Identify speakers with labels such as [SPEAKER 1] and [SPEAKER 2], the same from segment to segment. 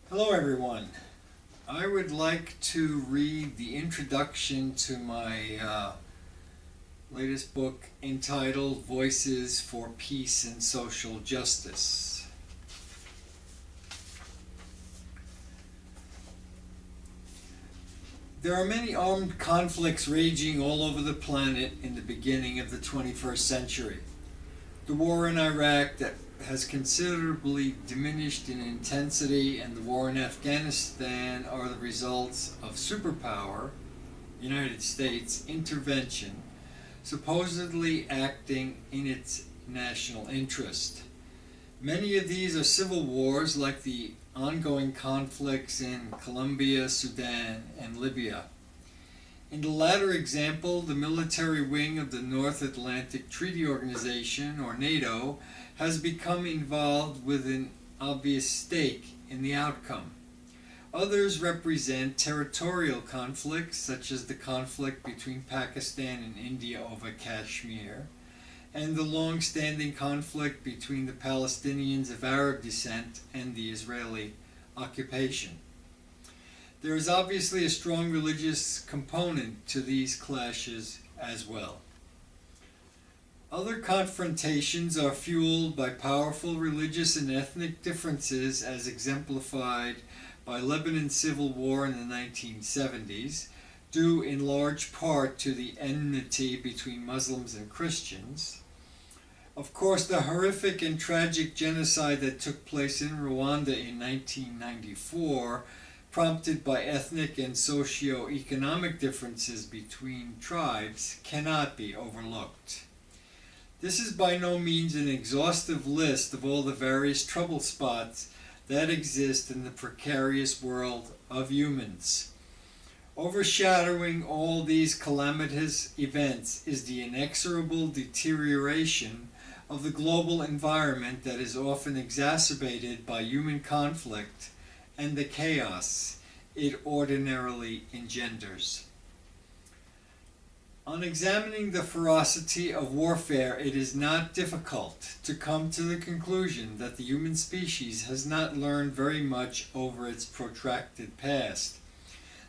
[SPEAKER 1] Hello everyone. I would like to read the introduction to my latest book entitled Voices for Peace and Social Justice. There are many armed conflicts raging all over the planet in the beginning of the 21st century. The war in Iraq that has considerably diminished in intensity and the war in Afghanistan are the results of superpower, United States, intervention, supposedly acting in its national interest. Many of these are civil wars like the ongoing conflicts in Colombia, Sudan, and Libya. In the latter example, the military wing of the North Atlantic Treaty Organization, or NATO, has become involved with an obvious stake in the outcome. Others represent territorial conflicts, such as the conflict between Pakistan and India over Kashmir, and the long-standing conflict between the Palestinians of Arab descent and the Israeli occupation. There is obviously a strong religious component to these clashes as well. Other confrontations are fueled by powerful religious and ethnic differences as exemplified by Lebanon's civil war in the 1970s, due in large part to the enmity between Muslims and Christians. Of course, the horrific and tragic genocide that took place in Rwanda in 1994, prompted by ethnic and socio-economic differences between tribes, cannot be overlooked. This is by no means an exhaustive list of all the various trouble spots that exist in the precarious world of humans. Overshadowing all these calamitous events is the inexorable deterioration of the global environment that is often exacerbated by human conflict and the chaos it ordinarily engenders. On examining the ferocity of warfare, it is not difficult to come to the conclusion that the human species has not learned very much over its protracted past.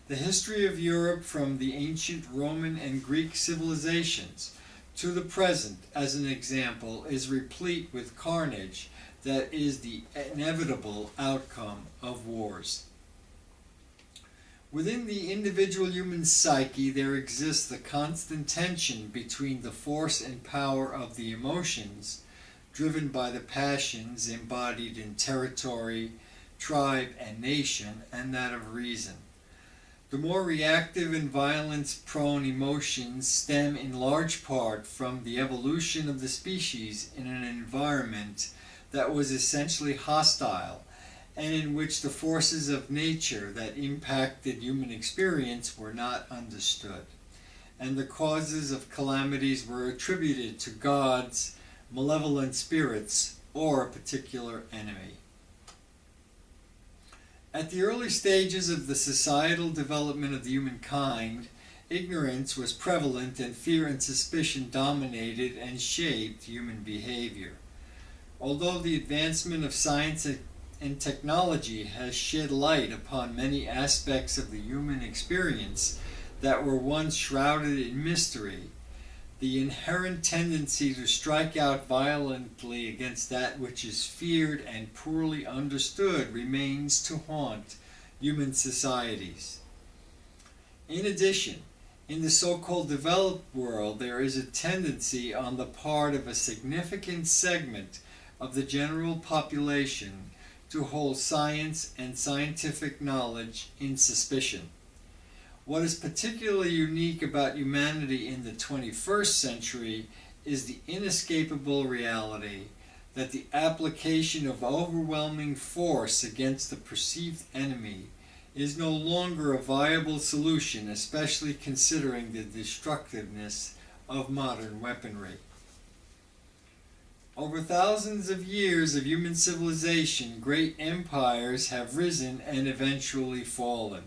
[SPEAKER 1] The history of Europe from the ancient Roman and Greek civilizations to the present, as an example, is replete with carnage that is the inevitable outcome of wars. Within the individual human psyche, there exists the constant tension between the force and power of the emotions, driven by the passions embodied in territory, tribe, and nation, and that of reason. The more reactive and violence-prone emotions stem in large part from the evolution of the species in an environment that was essentially hostile, and in which the forces of nature that impacted human experience were not understood, and the causes of calamities were attributed to gods, malevolent spirits, or a particular enemy. At the early stages of the societal development of the humankind, ignorance was prevalent and fear and suspicion dominated and shaped human behavior. Although the advancement of science and technology has shed light upon many aspects of the human experience that were once shrouded in mystery, the inherent tendency to strike out violently against that which is feared and poorly understood remains to haunt human societies. In addition, in the so-called developed world, there is a tendency on the part of a significant segment of the general population to hold science and scientific knowledge in suspicion. What is particularly unique about humanity in the 21st century is the inescapable reality that the application of overwhelming force against the perceived enemy is no longer a viable solution, especially considering the destructiveness of modern weaponry. Over thousands of years of human civilization, great empires have risen and eventually fallen.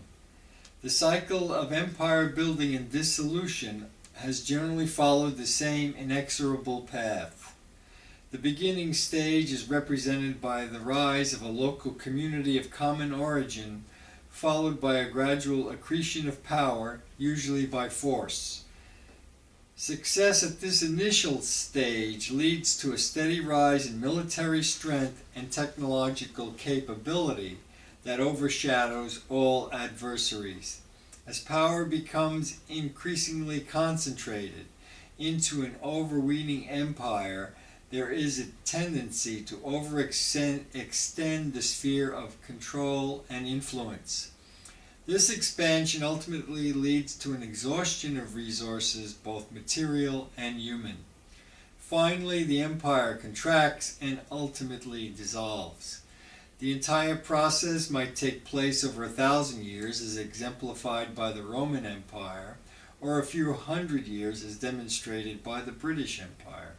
[SPEAKER 1] The cycle of empire building and dissolution has generally followed the same inexorable path. The beginning stage is represented by the rise of a local community of common origin, followed by a gradual accretion of power, usually by force. Success at this initial stage leads to a steady rise in military strength and technological capability that overshadows all adversaries. As power becomes increasingly concentrated into an overweening empire, there is a tendency to extend the sphere of control and influence. This expansion ultimately leads to an exhaustion of resources, both material and human. Finally, the empire contracts and ultimately dissolves. The entire process might take place over 1,000 years, as exemplified by the Roman Empire, or a few hundred years, as demonstrated by the British Empire.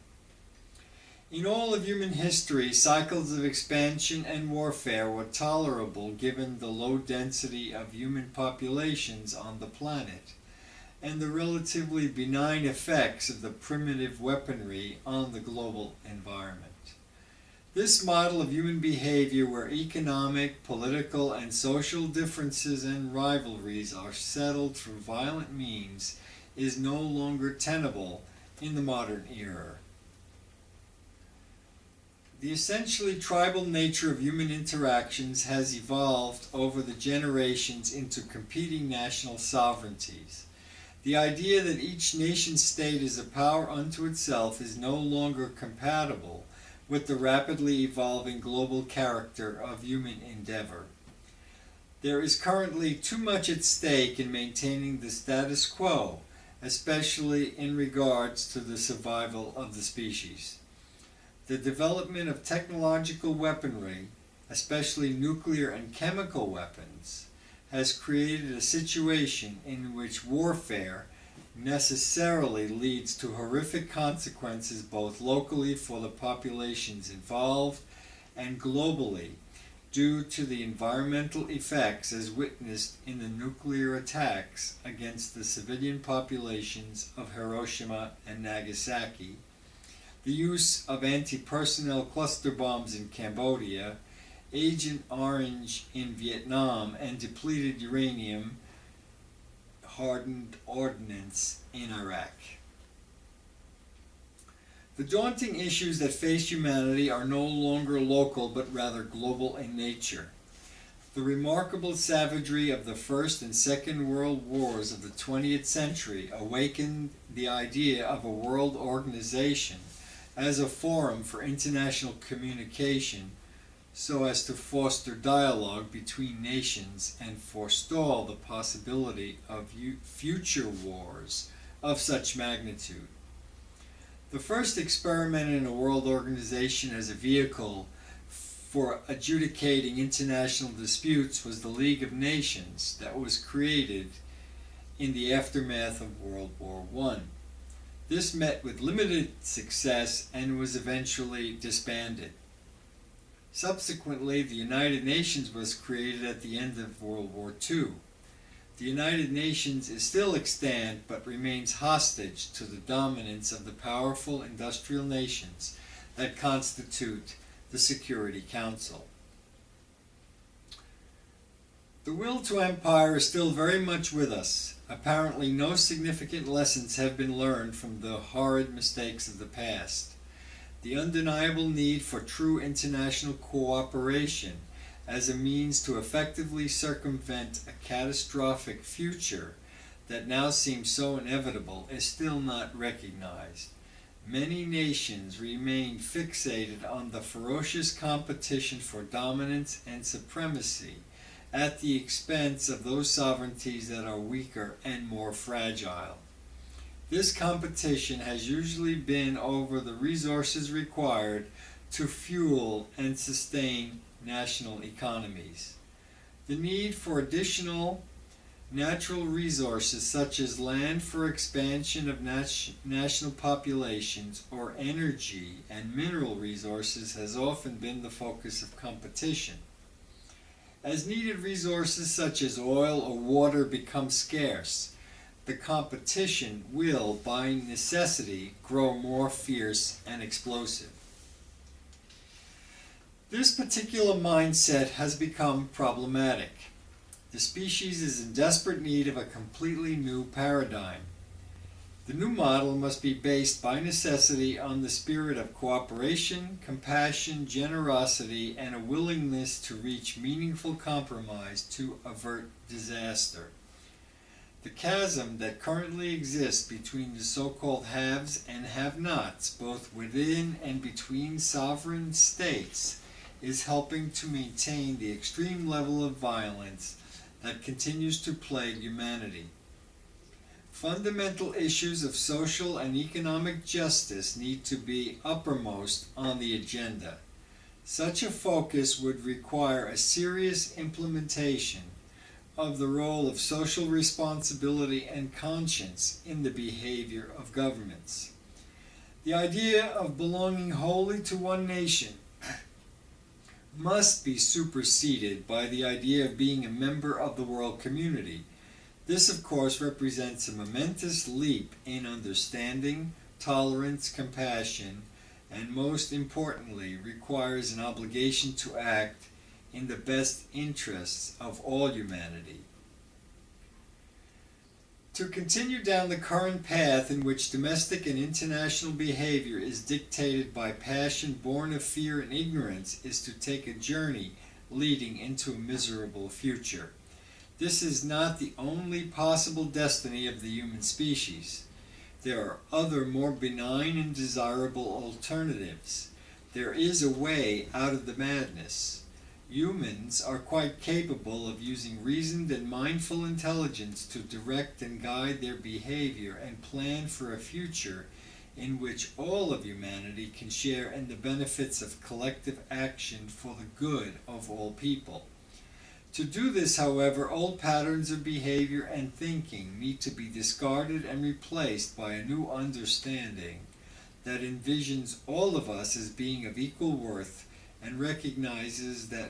[SPEAKER 1] In all of human history, cycles of expansion and warfare were tolerable given the low density of human populations on the planet, and the relatively benign effects of the primitive weaponry on the global environment. This model of human behavior, where economic, political, and social differences and rivalries are settled through violent means, is no longer tenable in the modern era. The essentially tribal nature of human interactions has evolved over the generations into competing national sovereignties. The idea that each nation-state is a power unto itself is no longer compatible with the rapidly evolving global character of human endeavor. There is currently too much at stake in maintaining the status quo, especially in regards to the survival of the species. The development of technological weaponry, especially nuclear and chemical weapons, has created a situation in which warfare necessarily leads to horrific consequences both locally for the populations involved and globally due to the environmental effects as witnessed in the nuclear attacks against the civilian populations of Hiroshima and Nagasaki, the use of anti-personnel cluster bombs in Cambodia, Agent Orange in Vietnam, and depleted uranium hardened ordnance in Iraq. The daunting issues that face humanity are no longer local but rather global in nature. The remarkable savagery of the First and Second World Wars of the 20th century awakened the idea of a world organization as a forum for international communication so as to foster dialogue between nations and forestall the possibility of future wars of such magnitude. The first experiment in a world organization as a vehicle for adjudicating international disputes was the League of Nations that was created in the aftermath of World War I. This met with limited success and was eventually disbanded. Subsequently, the United Nations was created at the end of World War II. The United Nations is still extant but remains hostage to the dominance of the powerful industrial nations that constitute the Security Council. The will to empire is still very much with us. Apparently, no significant lessons have been learned from the horrid mistakes of the past. The undeniable need for true international cooperation as a means to effectively circumvent a catastrophic future that now seems so inevitable is still not recognized. Many nations remain fixated on the ferocious competition for dominance and supremacy at the expense of those sovereignties that are weaker and more fragile. This competition has usually been over the resources required to fuel and sustain national economies. The need for additional natural resources such as land for expansion of national populations or energy and mineral resources has often been the focus of competition. As needed resources such as oil or water become scarce, the competition will, by necessity, grow more fierce and explosive. This particular mindset has become problematic. The species is in desperate need of a completely new paradigm. The new model must be based by necessity on the spirit of cooperation, compassion, generosity, and a willingness to reach meaningful compromise to avert disaster. The chasm that currently exists between the so-called haves and have-nots, both within and between sovereign states, is helping to maintain the extreme level of violence that continues to plague humanity. Fundamental issues of social and economic justice need to be uppermost on the agenda. Such a focus would require a serious implementation of the role of social responsibility and conscience in the behavior of governments. The idea of belonging wholly to one nation must be superseded by the idea of being a member of the world community. This, of course, represents a momentous leap in understanding, tolerance, compassion, and most importantly, requires an obligation to act in the best interests of all humanity. To continue down the current path in which domestic and international behavior is dictated by passion born of fear and ignorance is to take a journey leading into a miserable future. This is not the only possible destiny of the human species. There are other more benign and desirable alternatives. There is a way out of the madness. Humans are quite capable of using reasoned and mindful intelligence to direct and guide their behavior and plan for a future in which all of humanity can share in the benefits of collective action for the good of all people. To do this, however, old patterns of behavior and thinking need to be discarded and replaced by a new understanding that envisions all of us as being of equal worth and recognizes that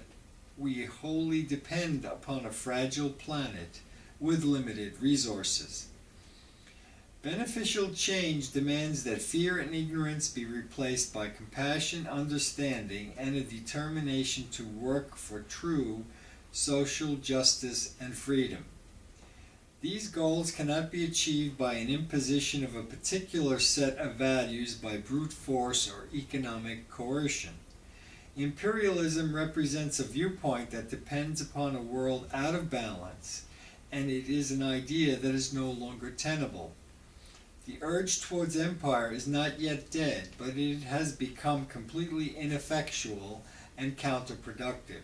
[SPEAKER 1] we wholly depend upon a fragile planet with limited resources. Beneficial change demands that fear and ignorance be replaced by compassion, understanding, and a determination to work for true social justice and freedom. These goals cannot be achieved by an imposition of a particular set of values by brute force or economic coercion. Imperialism represents a viewpoint that depends upon a world out of balance, and it is an idea that is no longer tenable. The urge towards empire is not yet dead, but it has become completely ineffectual and counterproductive.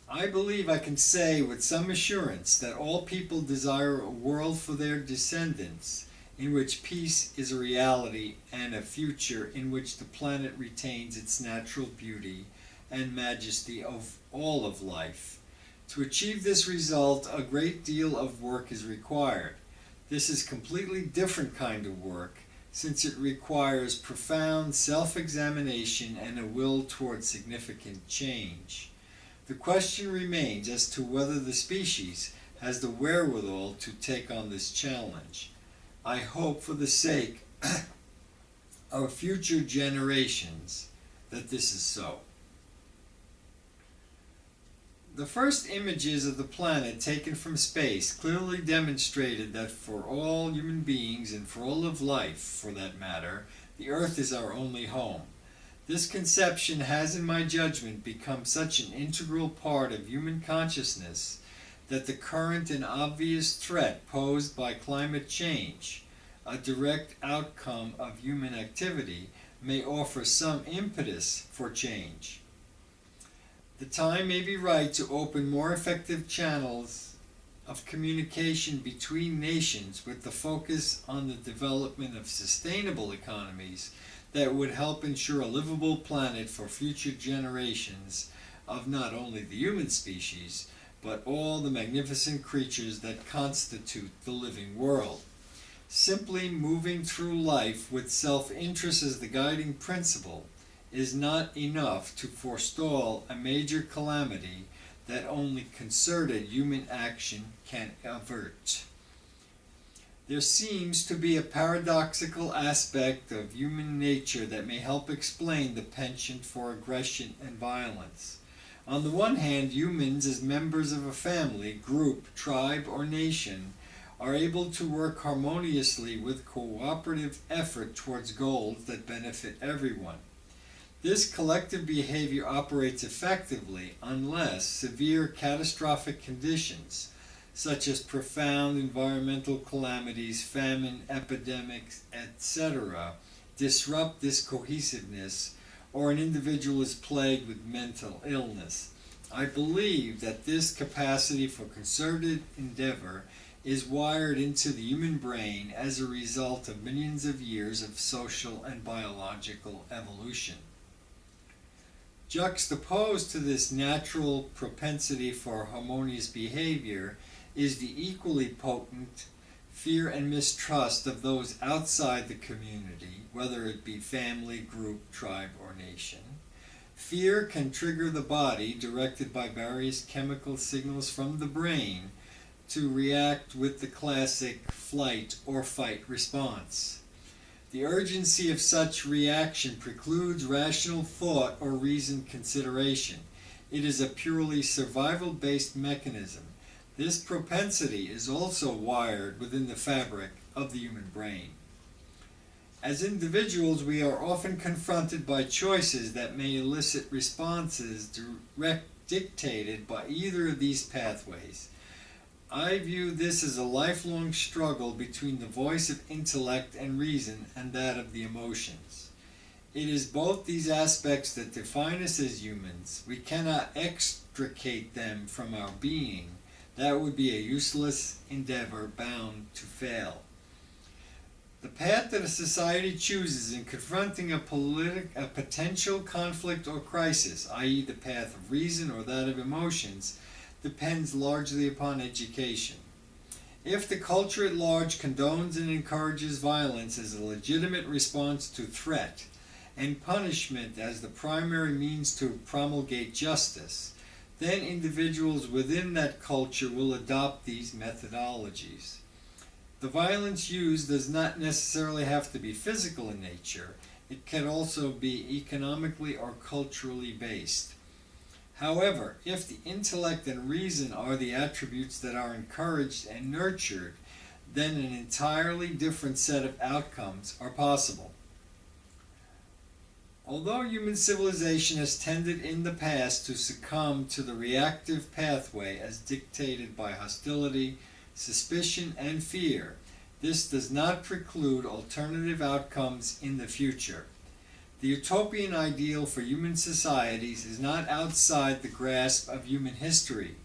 [SPEAKER 1] I believe I can say with some assurance that all people desire a world for their descendants in which peace is a reality and a future in which the planet retains its natural beauty and majesty of all of life. To achieve this result, a great deal of work is required. This is a completely different kind of work, since it requires profound self-examination and a will towards significant change. The question remains as to whether the species has the wherewithal to take on this challenge. I hope for the sake of future generations that this is so. The first images of the planet taken from space clearly demonstrated that for all human beings and for all of life, for that matter, the Earth is our only home. This conception has, in my judgment, become such an integral part of human consciousness that the current and obvious threat posed by climate change, a direct outcome of human activity, may offer some impetus for change. The time may be right to open more effective channels of communication between nations with the focus on the development of sustainable economies that would help ensure a livable planet for future generations of not only the human species, but all the magnificent creatures that constitute the living world. Simply moving through life with self-interest as the guiding principle is not enough to forestall a major calamity that only concerted human action can avert. There seems to be a paradoxical aspect of human nature that may help explain the penchant for aggression and violence. On the one hand, humans as members of a family, group, tribe, or nation are able to work harmoniously with cooperative effort towards goals that benefit everyone. This collective behavior operates effectively unless severe catastrophic conditions, such as profound environmental calamities, famine, epidemics, etc., disrupt this cohesiveness, or an individual is plagued with mental illness. I believe that this capacity for concerted endeavor is wired into the human brain as a result of millions of years of social and biological evolution. Juxtaposed to this natural propensity for harmonious behavior is the equally potent fear and mistrust of those outside the community, whether it be family, group, tribe, or nation. Fear can trigger the body, directed by various chemical signals from the brain, to react with the classic flight or fight response. The urgency of such reaction precludes rational thought or reasoned consideration. It is a purely survival-based mechanism. This propensity is also wired within the fabric of the human brain. As individuals, we are often confronted by choices that may elicit responses dictated by either of these pathways. I view this as a lifelong struggle between the voice of intellect and reason and that of the emotions. It is both these aspects that define us as humans. We cannot extricate them from our being. That would be a useless endeavor bound to fail. The path that a society chooses in confronting a potential conflict or crisis, i.e. the path of reason or that of emotions, depends largely upon education. If the culture at large condones and encourages violence as a legitimate response to threat, and punishment as the primary means to promulgate justice, then individuals within that culture will adopt these methodologies. The violence used does not necessarily have to be physical in nature. It can also be economically or culturally based. However, if the intellect and reason are the attributes that are encouraged and nurtured, then an entirely different set of outcomes are possible. Although human civilization has tended in the past to succumb to the reactive pathway as dictated by hostility, suspicion, and fear, this does not preclude alternative outcomes in the future. The utopian ideal for human societies is not outside the grasp of human history.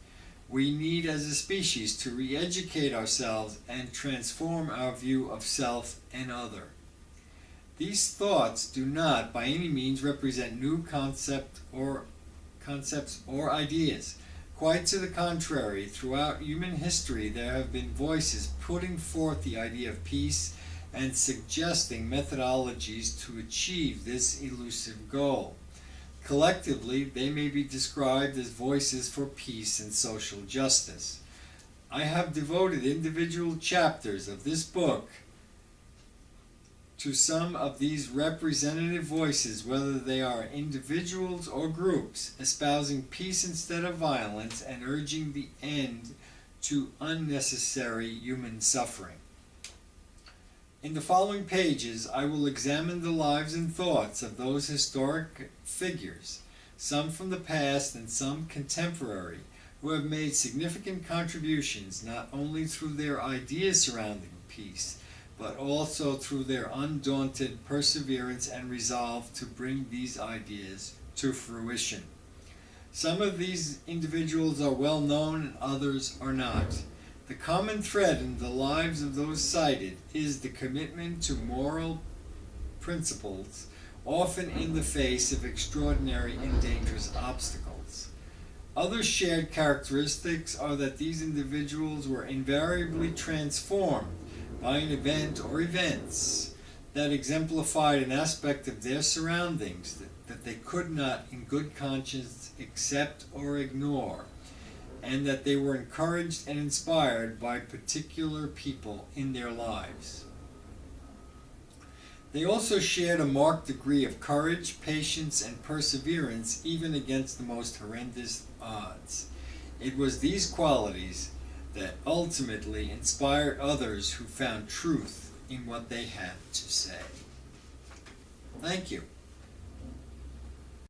[SPEAKER 1] We need as a species to re-educate ourselves and transform our view of self and other. These thoughts do not by any means represent new concepts or ideas. Quite to the contrary, throughout human history there have been voices putting forth the idea of peace and suggesting methodologies to achieve this elusive goal. Collectively, they may be described as voices for peace and social justice. I have devoted individual chapters of this book to some of these representative voices, whether they are individuals or groups, espousing peace instead of violence and urging the end to unnecessary human suffering. In the following pages, I will examine the lives and thoughts of those historic figures, some from the past and some contemporary, who have made significant contributions not only through their ideas surrounding peace, but also through their undaunted perseverance and resolve to bring these ideas to fruition. Some of these individuals are well known and others are not. The common thread in the lives of those cited is the commitment to moral principles, often in the face of extraordinary and dangerous obstacles. Other shared characteristics are that these individuals were invariably transformed by an event or events that exemplified an aspect of their surroundings that they could not in good conscience accept or ignore. and that they were encouraged and inspired by particular people in their lives. They also shared a marked degree of courage, patience, and perseverance even against the most horrendous odds. It was these qualities that ultimately inspired others who found truth in what they had to say. Thank you.